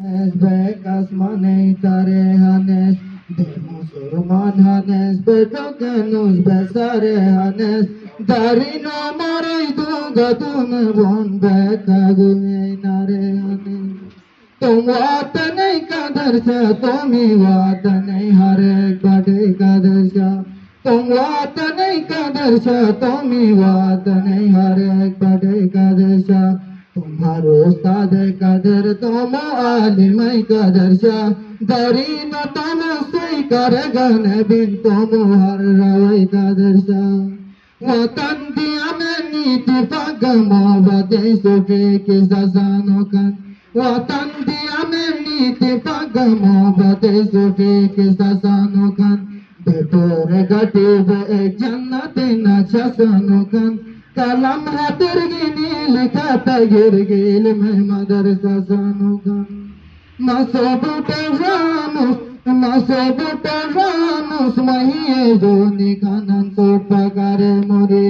Hanes bekas mane tare hanes de musulman hanes betokenus besare hanes darina mare dunga tun bon bekagume nare hanes तुम वात नहीं का दर्शा तुम ही वात नहीं हर एक बड़े का दर्शा तुम वात नहीं का दर्शा तुम ही वात नहीं हर एक बड़े का दर्शा तुम्हारो उस्ताद कदर तुम आलिम कदर शाह दरीन तुम सही कर गन बिन तुम हर रवै कदर शाह वतन दिया में नीति पगमो बदे सुफे के सजानो कन वतन दिया में नीति पगमो बदे सुफे के सजानो कन बेटोर गटे बे जन्नत न छसनो कन कलम है तिरगिनी लिखा तगिरगिल में मदरसा सानुगम मसोबुटे रामुस महिए जो निकानन सो पगारे मोरे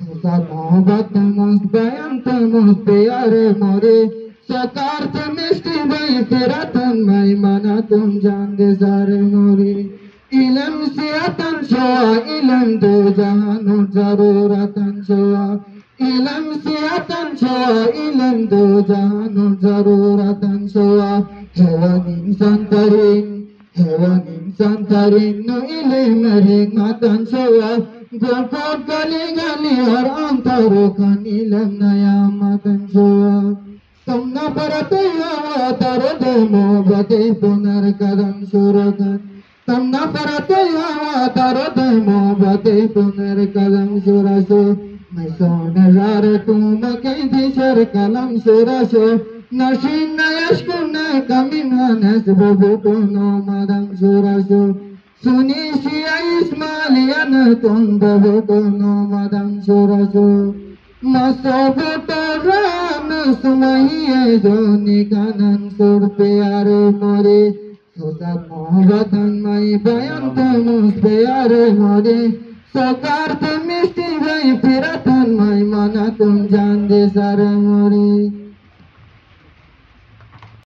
सुसा मोहब्बत मुस बयंत मुस प्यारे मोरे सकारत मिष्टि भाई फिरतन मैं मना तुम जान दे सारे मोरे इलम से अतन शोआ इलम दो जहानों जरूरतन शोआ इलम से अतन शोआ इलम दो जहानों जरूरतन शोआ हेवन इंसान तरीन नो इलम हिकमतन शोआ गोट गली गली और अंतरों कन इलम नया मतन शोआ तुम न परते हवा तरद मोहब्बते पुनर्कदम शुरकन तुम न परते हवा तरद मोहब्बते पुनर्कदम शुरसो मैं सोने जार तुम कहीं दिशर कलम शुरसो नशीन यशकुन कमिन हनस बबुको नो मदम शुरसो सुनी शिया इस्मालियन तुम बबुको नो मदम शुरसो मसोबुटो राम सुमहिए जो निकानन सुर प्यारे मोरे सुसत मोहब्बतन मई बयंत मुस प्यारे मोरे सकारत मिष्टि भाई फिरतन मई मना तुम जान दे सारे